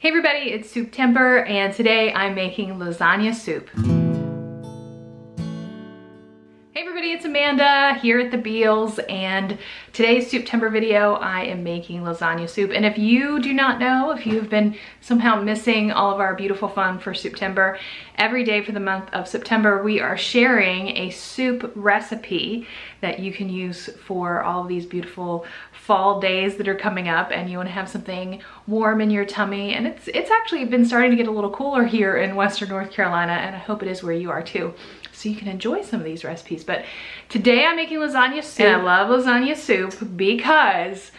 Hey everybody, it's Souptember, and today I'm making lasagna soup. Hey everybody, it's Amanda here at the Bealles, and today's Souptember video I am making lasagna soup. And if you do not know, if you've been somehow missing all of our beautiful fun for Souptember, every day for the month of September we are sharing a soup recipe that you can use for all of these beautiful fall days that are coming up, and you want to have something warm in your tummy. And it's actually been starting to get a little cooler here in Western North Carolina, and I hope it is where you are too, so you can enjoy some of these recipes. But today I'm making lasagna soup, and I love lasagna soup because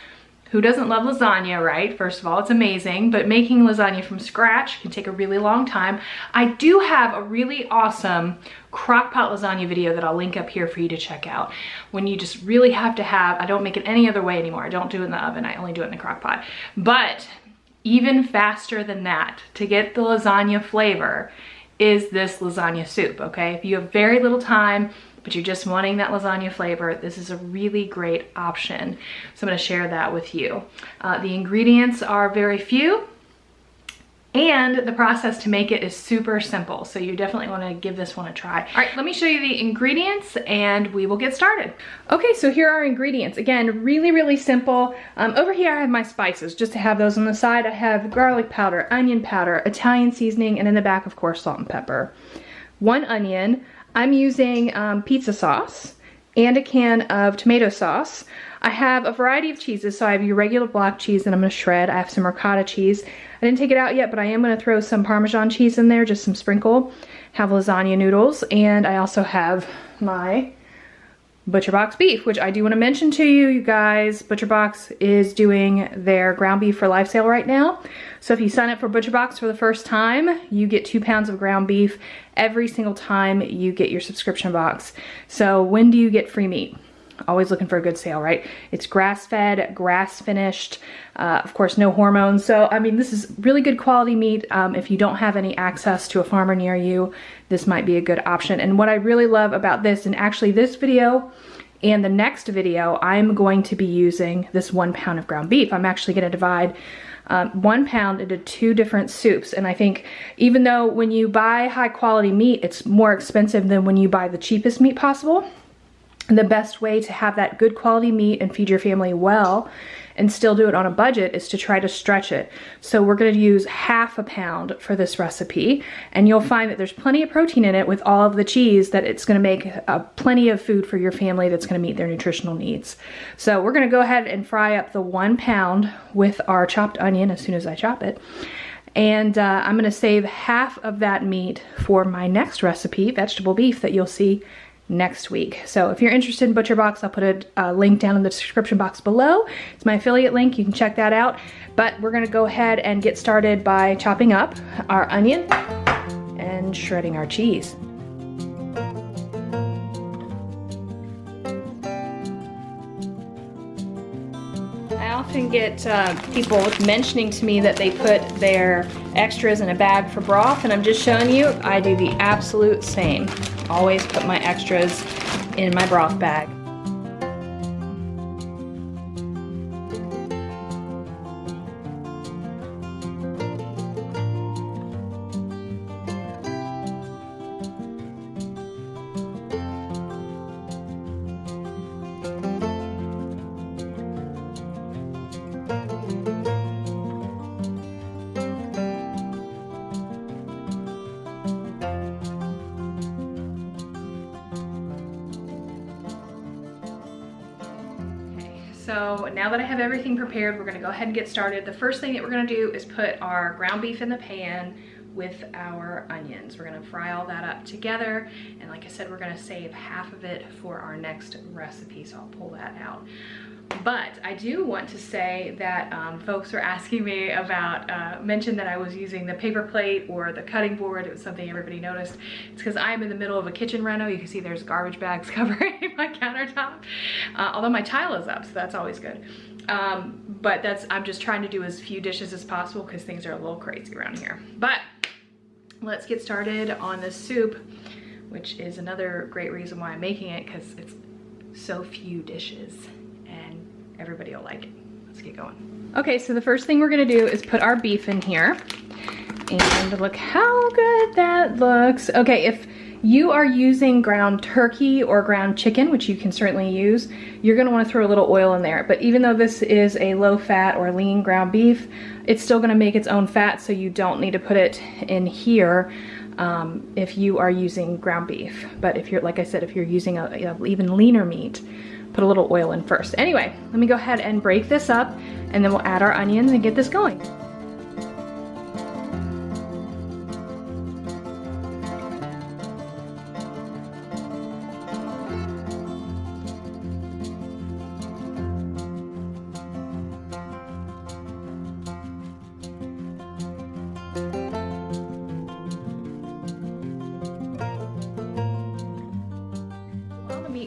who doesn't love lasagna, right? First of all, it's amazing, but making lasagna from scratch can take a really long time. I do have a really awesome crock-pot lasagna video that I'll link up here for you to check out. When you just really have to have, I don't make it any other way anymore. I don't do it in the oven, I only do it in the crock-pot. But even faster than that, to get the lasagna flavor, is this lasagna soup, okay? If you have very little time, but you're just wanting that lasagna flavor, this is a really great option. So I'm gonna share that with you. The ingredients are very few, and the process to make it is super simple. So you definitely wanna give this one a try. All right, let me show you the ingredients and we will get started. Okay, so here are our ingredients. Again, really, really simple. Over here I have my spices, just to have those on the side. I have garlic powder, onion powder, Italian seasoning, and in the back, of course, salt and pepper. 1 onion. I'm using pizza sauce and a can of tomato sauce. I have a variety of cheeses, so I have your regular block cheese that I'm gonna shred. I have some ricotta cheese. I didn't take it out yet, but I am gonna throw some parmesan cheese in there, just some sprinkle. Have lasagna noodles, and I also have my ButcherBox beef, which I do want to mention to you, you guys. ButcherBox is doing their ground beef for life sale right now. So if you sign up for ButcherBox for the first time, you get 2 pounds of ground beef every single time you get your subscription box. So when do you get free meat? Always looking for a good sale, right? It's grass-fed, grass-finished, of course, no hormones. So, I mean, this is really good quality meat. If you don't have any access to a farmer near you, this might be a good option. And what I really love about this, and actually this video and the next video, I'm going to be using this 1 pound of ground beef. I'm actually gonna divide 1 pound into 2 different soups. And I think even though when you buy high quality meat, it's more expensive than when you buy the cheapest meat possible, the best way to have that good quality meat and feed your family well and still do it on a budget is to try to stretch it. So we're gonna use 1/2 pound for this recipe, and you'll find that there's plenty of protein in it with all of the cheese, that it's gonna make plenty of food for your family that's gonna meet their nutritional needs. So we're gonna go ahead and fry up the 1 pound with our chopped onion as soon as I chop it. And I'm gonna save 1/2 of that meat for my next recipe, vegetable beef, that you'll see next week. So if you're interested in ButcherBox, I'll put a link down in the description box below. It's my affiliate link, you can check that out. But we're gonna go ahead and get started by chopping up our onion and shredding our cheese. I often get people mentioning to me that they put their extras in a bag for broth, and I'm just showing you, I do the absolute same. Always put my extras in my broth bag. So now that I have everything prepared, we're gonna go ahead and get started. The first thing that we're gonna do is put our ground beef in the pan with our onions. We're gonna fry all that up together. And like I said, we're gonna save 1/2 of it for our next recipe, so I'll pull that out. But I do want to say that folks were asking me about, mentioned that I was using the paper plate or the cutting board. It was something everybody noticed. It's because I'm in the middle of a kitchen reno. You can see there's garbage bags covering my countertop. Although my tile is up, so that's always good. But I'm just trying to do as few dishes as possible because things are a little crazy around here. But let's get started on this soup, which is another great reason why I'm making it, because it's so few dishes and everybody will like it. Let's get going. Okay, so the first thing we're gonna do is put our beef in here. And look how good that looks. Okay, if you are using ground turkey or ground chicken, which you can certainly use, you're gonna wanna throw a little oil in there. But even though this is a low fat or lean ground beef, it's still gonna make its own fat, so you don't need to put it in here if you are using ground beef. But if you're, like I said, if you're using a even leaner meat, put a little oil in first. Anyway, let me go ahead and break this up, and then we'll add our onions and get this going.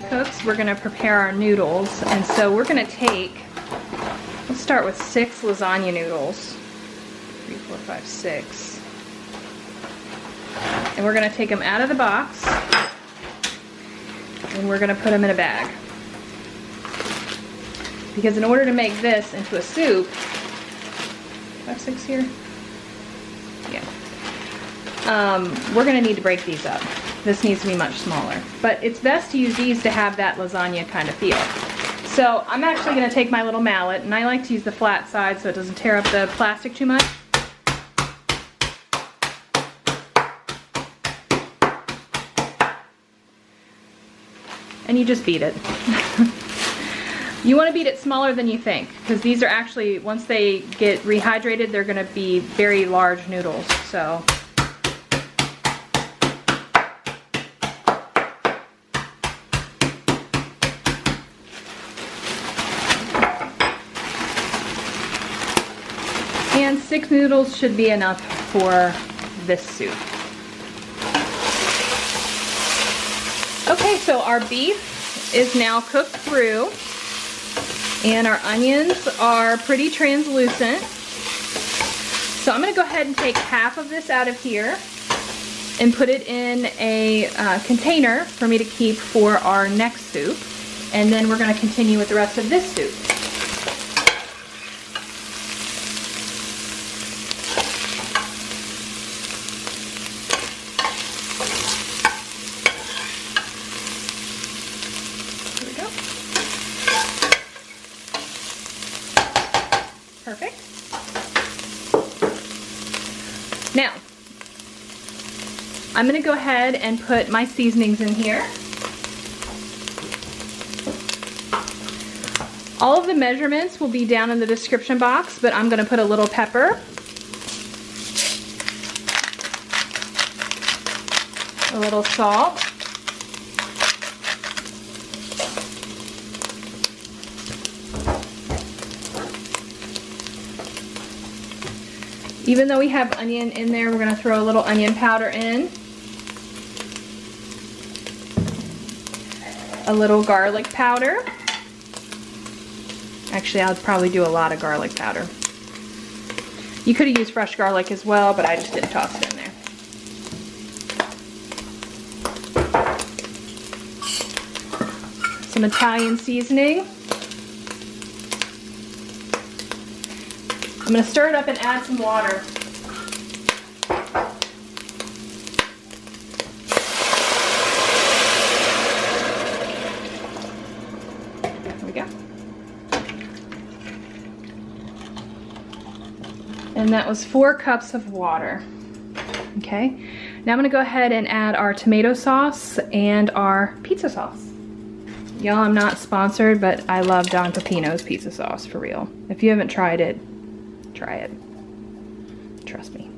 Cooks, we're gonna prepare our noodles, and so we're gonna take, let's start with 6 lasagna noodles. 3, 4, 5, 6. And we're gonna take them out of the box, and we're gonna put them in a bag. Because in order to make this into a soup, 5, 6 here? Yeah. We're gonna need to break these up. This needs to be much smaller. But it's best to use these to have that lasagna kind of feel. So I'm actually gonna take my little mallet, and I like to use the flat side so it doesn't tear up the plastic too much. And you just beat it. You wanna beat it smaller than you think, because these are actually, once they get rehydrated, they're gonna be very large noodles, so. And 6 noodles should be enough for this soup. Okay, so our beef is now cooked through, and our onions are pretty translucent. So I'm gonna go ahead and take half of this out of here and put it in a container for me to keep for our next soup. And then we're gonna continue with the rest of this soup. Perfect. Now, I'm going to go ahead and put my seasonings in here. All of the measurements will be down in the description box, but I'm going to put a little pepper, a little salt, even though we have onion in there, we're going to throw a little onion powder in. A little garlic powder. Actually, I'll probably do a lot of garlic powder. You could have used fresh garlic as well, but I just didn't toss it in there. Some Italian seasoning. I'm going to stir it up and add some water. There we go. And that was 4 cups of water. Okay, now I'm going to go ahead and add our tomato sauce and our pizza sauce. Y'all, I'm not sponsored, but I love Don Pepino's pizza sauce, for real. If you haven't tried it, try it. Trust me.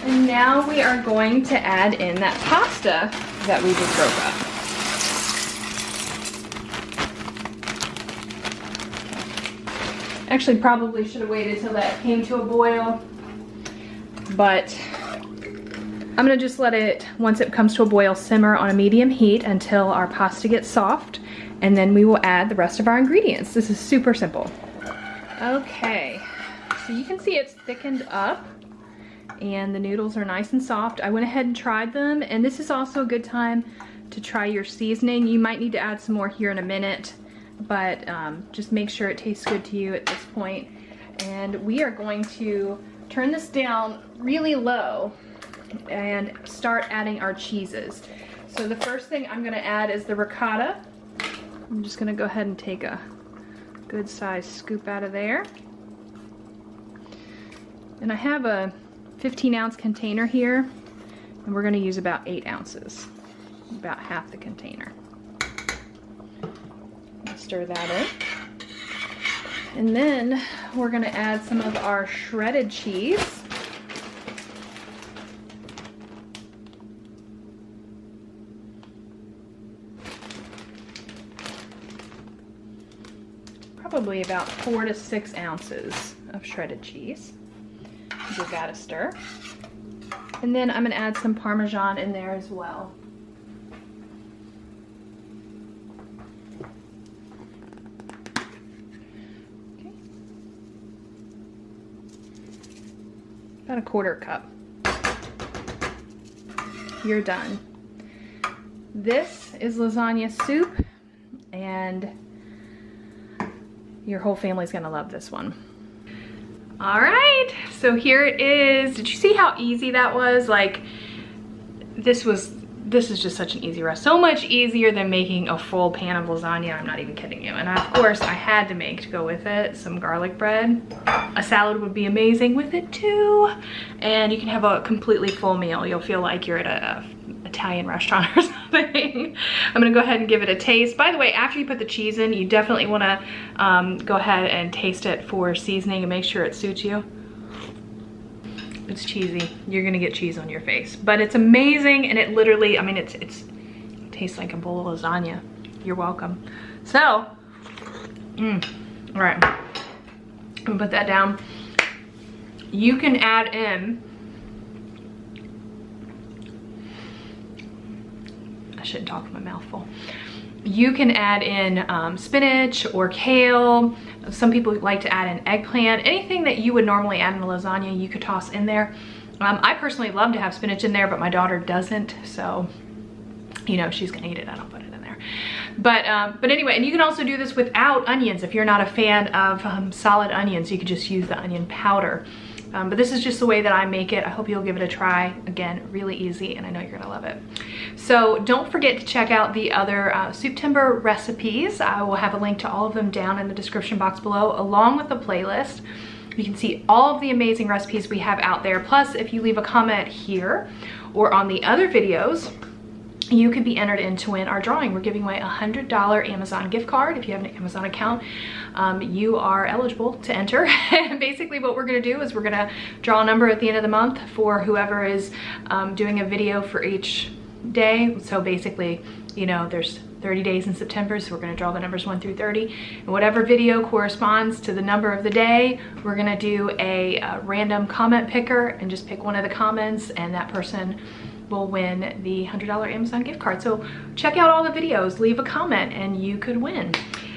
And now we are going to add in that pasta that we just broke up. Actually, probably should have waited till that came to a boil, but I'm gonna just let it, once it comes to a boil, simmer on a medium heat until our pasta gets soft, and then we will add the rest of our ingredients. This is super simple. Okay, so you can see it's thickened up and the noodles are nice and soft. I went ahead and tried them, and this is also a good time to try your seasoning. You might need to add some more here in a minute, but just make sure it tastes good to you at this point. And we are going to turn this down really low and start adding our cheeses. So the first thing I'm gonna add is the ricotta. I'm just gonna go ahead and take a good sized scoop out of there. And I have a 15-ounce container here, and we're gonna use about 8 ounces, about half the container. Stir that in. And then we're gonna add some of our shredded cheese. Probably about 4 to 6 ounces of shredded cheese. Give that a stir. And then I'm gonna add some parmesan in there as well. Okay. About a 1/4 cup. You're done. This is lasagna soup, and your whole family's gonna love this one. All right, so here it is. Did you see how easy that was? Like, this is just such an easy recipe. So much easier than making a full pan of lasagna. I'm not even kidding you. And of course, I had to make, to go with it, some garlic bread. A salad would be amazing with it too. And you can have a completely full meal. You'll feel like you're at a Italian restaurant or something. I'm gonna go ahead and give it a taste. By the way, after you put the cheese in, you definitely wanna go ahead and taste it for seasoning and make sure it suits you. It's cheesy. You're gonna get cheese on your face, but it's amazing, and it literally, I mean, it tastes like a bowl of lasagna. You're welcome. So, all right, I'm gonna put that down. You can add in, I shouldn't talk with my mouth full. You can add in spinach or kale. Some people like to add in eggplant. Anything that you would normally add in a lasagna, you could toss in there. I personally love to have spinach in there, but my daughter doesn't, so you know, she's gonna eat it. I don't put it in there. But anyway, and you can also do this without onions. If you're not a fan of solid onions, you could just use the onion powder. But this is just the way that I make it. I hope you'll give it a try. Again, really easy, and I know you're gonna love it. So don't forget to check out the other Souptember recipes. I will have a link to all of them down in the description box below, along with the playlist. You can see all of the amazing recipes we have out there. Plus, if you leave a comment here or on the other videos, you could be entered in to win our drawing. We're giving away a $100 Amazon gift card. If you have an Amazon account, you are eligible to enter. And basically what we're gonna do is we're gonna draw a number at the end of the month for whoever is doing a video for each day. So basically, you know, there's 30 days in September, so we're gonna draw the numbers 1 through 30. And whatever video corresponds to the number of the day, we're gonna do a random comment picker and just pick one of the comments, and that person will win the $100 Amazon gift card. So check out all the videos, leave a comment, and you could win.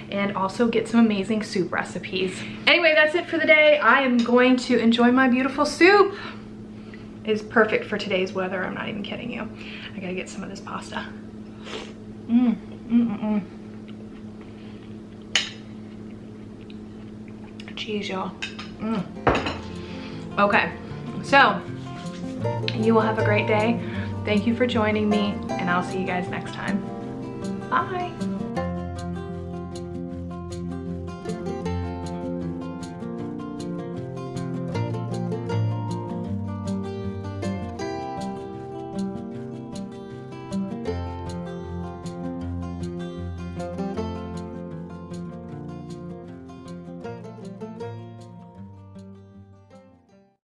And also get some amazing soup recipes. Anyway, that's it for the day. I am going to enjoy my beautiful soup. It's perfect for today's weather. I'm not even kidding you. I gotta get some of this pasta. Cheese, y'all. Okay, so you will have a great day. Thank you for joining me, and I'll see you guys next time. Bye.